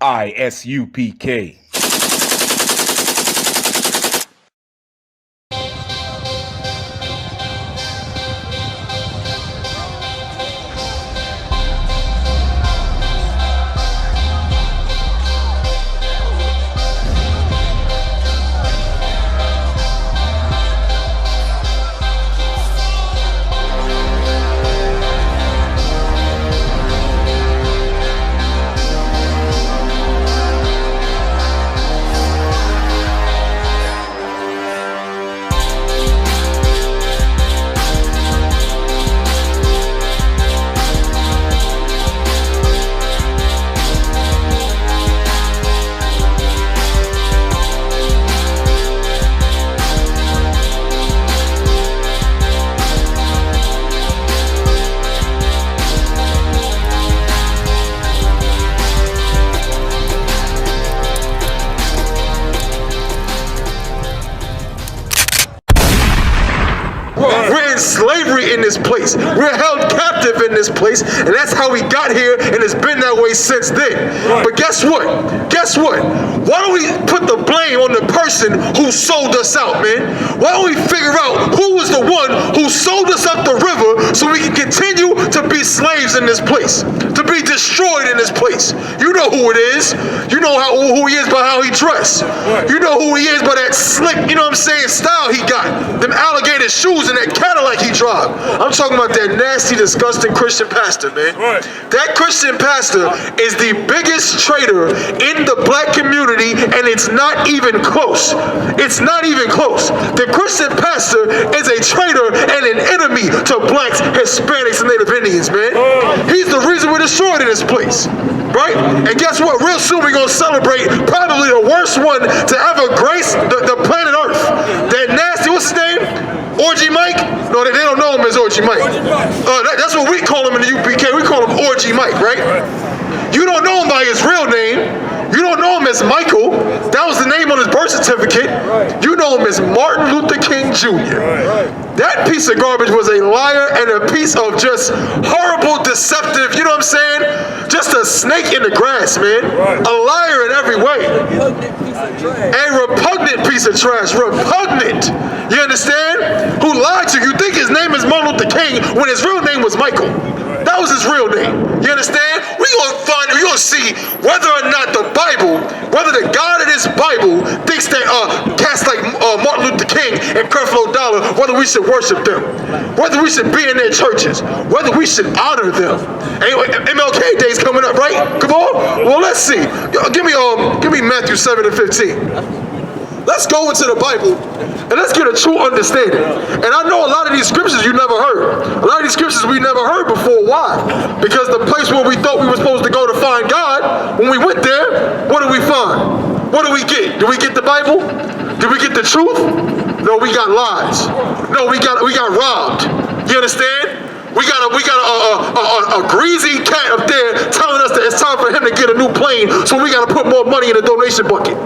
ISUPK. We're in slavery in this place. We're held captive in this place, and that's how we got here, and it's been that way since then. But guess what? Guess what? Why don't we put the blame on the person who sold us out, man? Why don't we figure out who was the one who sold us up the river so we can continue to be slaves in this place, to be destroyed in this place? You know who it is. You know who he is by how he dressed. You know who he is by that slick, you know what I'm saying, style he got. Them alligator shoes and that Cadillac he drive. I'm talking about that nasty, disgusting Christian pastor, man. That Christian pastor is the biggest traitor in the black community, and it's not even close. It's not even close. The Christian pastor is a traitor and an enemy to blacks, Hispanics, and Native Indians, man. He's the reason we're destroyed in this place, right? And guess what? Real soon we're going to celebrate probably the worst one to ever grace the planet Earth. That nasty, what's his name? Orgy Mike? No, they don't know him as Orgy Mike. That's what we call him in the UPK. We call him Orgy Mike, right? You don't know him by his real name. You don't know him as Michael. That was the name on his birth certificate. You know him as Martin Luther King Jr. That piece of garbage was a liar and a piece of just horrible, deceptive, you know what I'm saying? Just a snake in the grass, man. A liar in every way. A repugnant piece of trash. Repugnant. You understand? Who lied to you. You think his name is Martin Luther King when his real name was Michael. That was his real name. You understand? We're going to see whether or not the Bible, whether the God of this Bible thinks that cats like Martin Luther King and Creflo Dollar, whether we should worship them, whether we should be in their churches, whether we should honor them. MLK Day's coming up, right? Come on. Well, let's see. Give me Matthew 7:15. Let's go into the Bible and let's get a true understanding. And I know a lot of these scriptures you never heard. A lot of these scriptures we never heard before. Why? Because the place where we thought we were supposed to go to find God, when we went there, what did we find? What did we get? Did we get the Bible? Did we get the truth? No, we got lies. No, we got robbed. You understand? We got a greasy cat up there telling us that it's time for him to get a new plane, so we got to put more money in the donation bucket.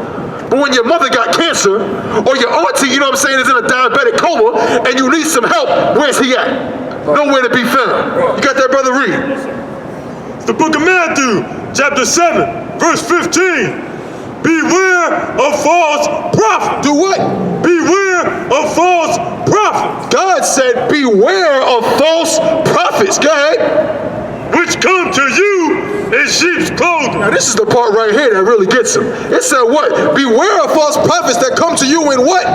But when your mother got cancer, or your auntie, you know what I'm saying, is in a diabetic coma, and you need some help, where's he at? Nowhere to be found. You got that, brother? Read. It's the book of Matthew, chapter 7, verse 15. Beware of false prophets. Do what? Beware of false prophets. God said, beware of false prophets. Go ahead. Which come to you in sheep's clothing. Now this is the part right here that really gets him. It said what? Beware of false prophets that come to you in what?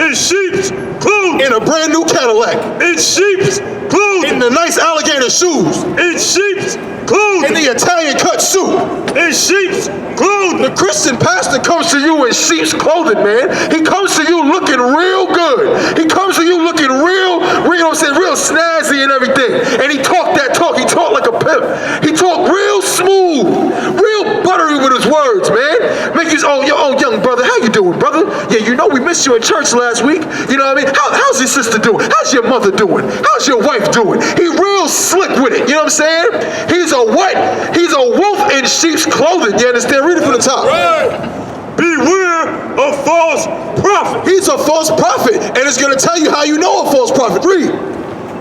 In sheep's clothing. In a brand new Cadillac. In sheep's clothing. In the nice alligator shoes. In sheep's clothing. In the Italian cut suit. In sheep's clothing. The Christian pastor comes to you in sheep's clothing, man. He comes to you looking real good. He comes to you looking real, you know what I'm saying, real snazzy and everything. And he talked that talk. He talked like a pimp. He talked real smooth, real buttery with his words, man. Make you, oh, young brother, how you doing, brother? Yeah, you know we missed you in church last week. You know what I mean? How's your sister doing? How's your mother doing? How's your wife doing? He real slick with it. You know what I'm saying? He's a what? He's a wolf in sheep's clothing. You understand? Read it from the top. Right. Beware of false prophets. He's a false prophet, and it's going to tell you how you know a false prophet. Read.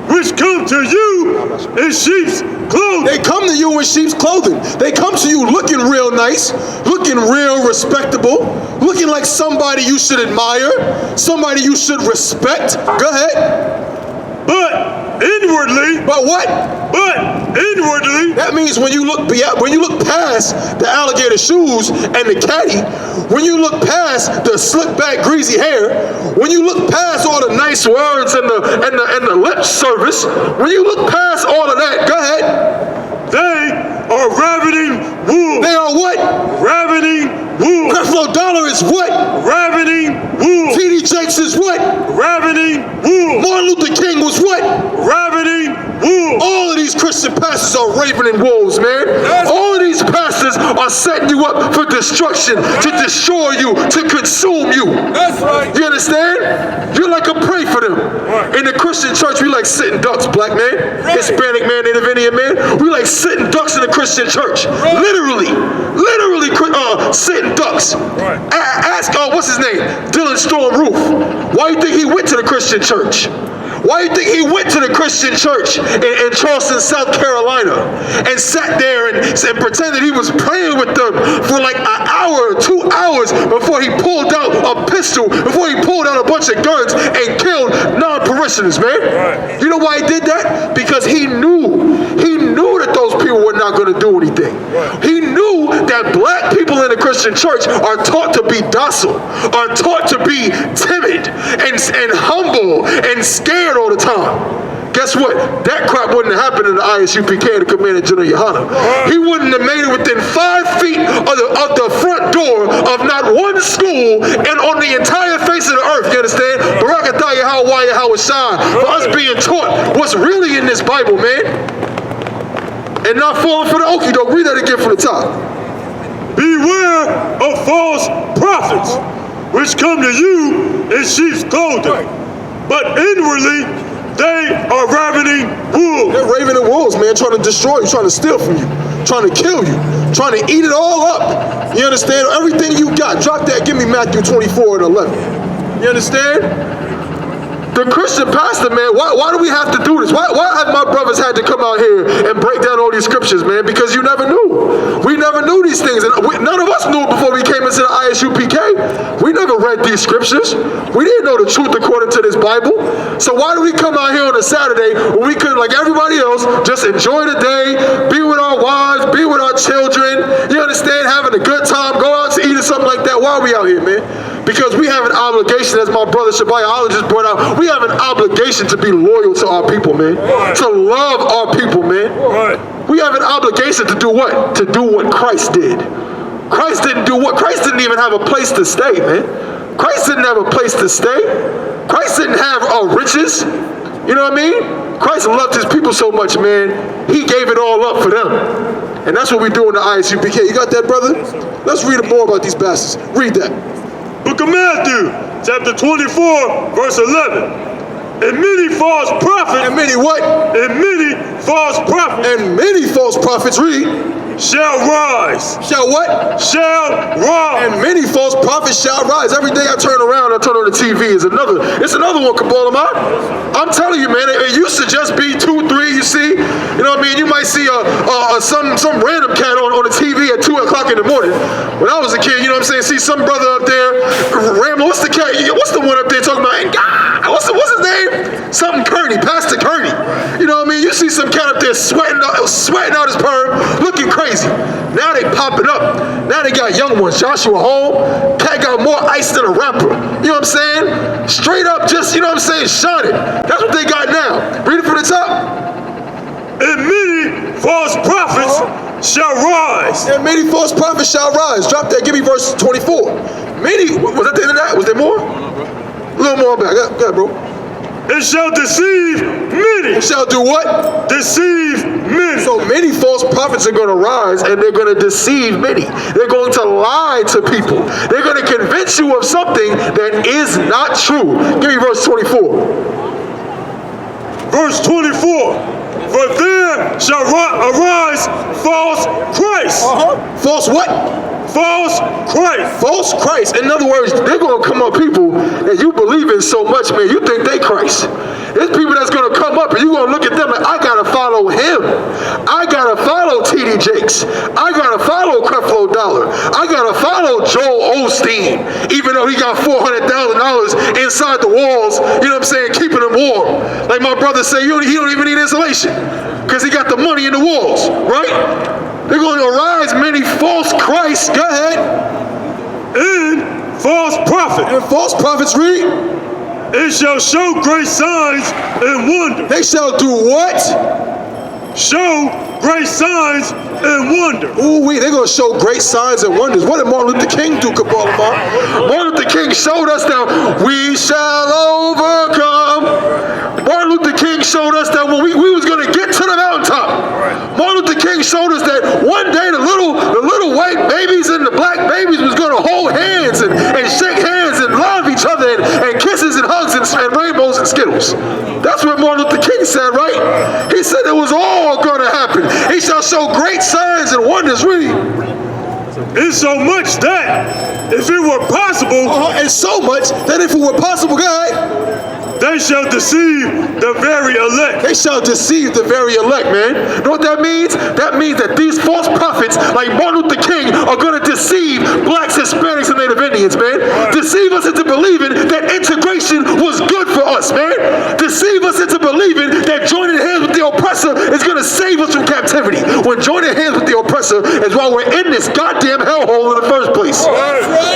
which come to you in sheep's clothing. They come to you in sheep's clothing. They come to you looking real nice, looking real respectable, looking like somebody you should admire, somebody you should respect. Go ahead. But inwardly, But what? That means when you look past the alligator shoes and the caddy, when you look past the slick back greasy hair, when you look past all the nice words and the lip service, when you look past all of that, go ahead. they are ravening wolves. They are what? Ravening wolves. Creflo Dollar is what? Ravening wolves. T.D. Jakes is what? Ravening wolves. Martin Luther King was what? Ravening wolves. All of these Christian pastors are ravening wolves, man. All of these pastors are setting you up for destruction, to destroy you, to consume you. That's right. You understand? You're like a prey for them. In the Christian church, we like sitting ducks, black man, Hispanic man, Native Indian man. We like sitting ducks in the Christian church. Literally sitting ducks. Ask, what's his name? Dylan Storm Roof. Why do you think he went to the Christian church? Why do you think he went to the Christian church in Charleston, South Carolina, and sat there and pretended he was praying with them for like an hour or 2 hours before he pulled out a pistol, before he pulled out a bunch of guns and killed non-parishioners, man? You know why he did that? Because he knew that those people were not going to do anything. He knew that black people in the Christian church are taught to be docile, are taught to be timid and humble and scared all the time. Guess what? That crap wouldn't have happened in the ISUPK, the Commander General Yohana. He wouldn't have made it within 5 feet of the front door of not one school and on the entire face of the earth, you understand? Barakatah Yahweh Yahweh Shai, for us being taught what's really in this Bible, man. And not falling for the okie doke. Read that again from the top. Beware of false prophets, which come to you in sheep's clothing, but inwardly they are ravening wolves. They're ravening wolves, man, trying to destroy you, trying to steal from you, trying to kill you, trying to eat it all up. You understand? Everything you got. Drop that. Give me Matthew 24 and 11. You understand? The Christian pastor, man, why do we have to do this? Why have my brothers had to come out here and break down all these scriptures, man? Because you never knew. We never knew these things. And none of us knew it before we came into the ISUPK. We never read these scriptures. We didn't know the truth according to this Bible. So why do we come out here on a Saturday when we could, like everybody else, just enjoy the day, be with our wives, be with our children, you understand, having a good time, go out to eat or something like that? Why are we out here, man? Because we have an obligation, as my brother Shabayologist brought out, we have an obligation to be loyal to our people, man. To love our people, man. We have an obligation to do what? To do what Christ did. Christ didn't do what? Christ didn't even have a place to stay, man. Christ didn't have a place to stay. Christ didn't have riches. You know what I mean? Christ loved his people so much, man. He gave it all up for them. And that's what we do in the ISUPK. You got that, brother? Let's read more about these bastards. Read that. Book of Matthew, chapter 24, verse 11. And many false prophets. And many what? And many false prophets. And many false prophets, read. Shall rise. Shall what? Shall rise. And many false prophets shall rise. Every day I turn around, I turn on the TV, it's another one, Kabbalah. I'm telling you, man, it used to just be 2, 3, you see? You know what I mean? You might see some random cat on the TV at 2 o'clock in the morning. When I was a kid, you know what I'm saying? See some brother up there, rambling. What's the cat? What's the one up there talking about? And God, what's his name? Something Kearney, Pastor Kearney. You know what I mean? You see some cat up there sweating out his perm, looking crazy. Now they popping up. Now they got young ones. Joshua Home, cat got more ice than a rapper. You know what I'm saying? Straight up, just, you know what I'm saying, shot it. That's what they got now. Read it from the top. And many false prophets shall rise. And many false prophets shall rise. Drop that. Give me verse 24. Many, was that the end of that? Was there more? A little more back. Go ahead, bro. And shall deceive many. And shall do what? Deceive many. So many false prophets are going to rise and they're going to deceive many. They're going to lie to people. They're going to convince you of something that is not true. Give me verse 24. Verse 24. For there shall arise false Christ. False what? False Christ. False Christ. In other words, they're going to come up people that you believe in so much, man, you think they Christ. There's people that's gonna come up and you're gonna look at them like, I gotta follow him. I gotta follow T.D. Jakes. I gotta follow Creflo Dollar. I gotta follow Joel Osteen, even though he got $400,000 inside the walls, you know what I'm saying, keeping them warm. Like my brother say, he don't even need insulation because he got the money in the walls, right? They're going to arise many false Christs. Go ahead. And false prophets. And false prophets, read. It shall show great signs and wonders. They shall do what? Show great signs and wonders. Ooh, they're going to show great signs and wonders. What did Martin Luther King do, Kabbalah? Martin Luther King showed us that we shall overcome. Martin Luther King showed us that when we was going to get to the mountaintop. Martin Luther King showed us that one day the little white babies and the black babies was going to hold hands and shake hands and love each other and kisses and hugs and rainbows and Skittles. That's what Martin Luther King said, right? He said it was all going to happen. He shall show great signs and wonders, really. It's so much that if it were possible, and so much that if it were possible, God, they shall deceive the very elect. They shall deceive the very elect, man. You know what that means? That means that these false prophets, like Martin Luther King, are going to deceive blacks, Hispanics, and Native Indians, man. Deceive us into believing that integration was good for us, man. Deceive us into believing that joining hands with the oppressor is going to save us from captivity. When joining hands with the oppressor is why we're in this goddamn hellhole in the first place.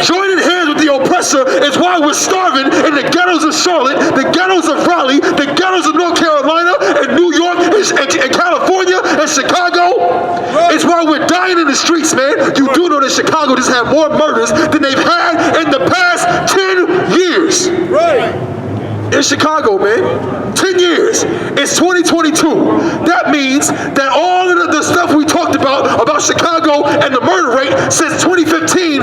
Joining hands with the oppressor is why we're starving in the ghettos of Charlotte, the ghettos of Raleigh, the ghettos of North Carolina, and New York, and California, and Chicago. It's why we're dying in the streets, man. You do know that Chicago just had more murders than they've had in the past 10 years. Right. In Chicago, man. 10 years. It's 2022. That means that all of the stuff we talked about Chicago and the murder rate since 2015,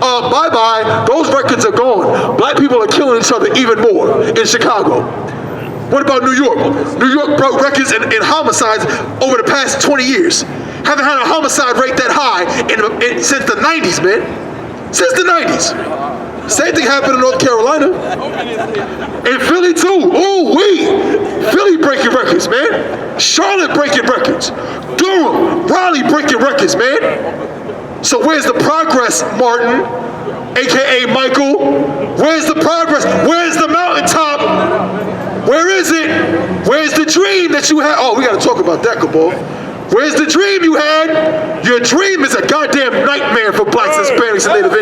bye-bye, those records are gone. Black people are killing each other even more in Chicago. What about New York? New York broke records in homicides over the past 20 years. Haven't had a homicide rate that high since the 90s, man. Since the 90s. Same thing happened in North Carolina. In Philly too. Ooh, Philly breaking records, man. Charlotte breaking records. Durham, Raleigh breaking records, man. So where's the progress, Martin? AKA Michael. Where's the progress? Where's the mountaintop? Where is it? Where's the dream that you had? Oh, we gotta talk about that, Cabal. Where's the dream you had? Your dream is a goddamn nightmare for blacks, Hispanics, and Native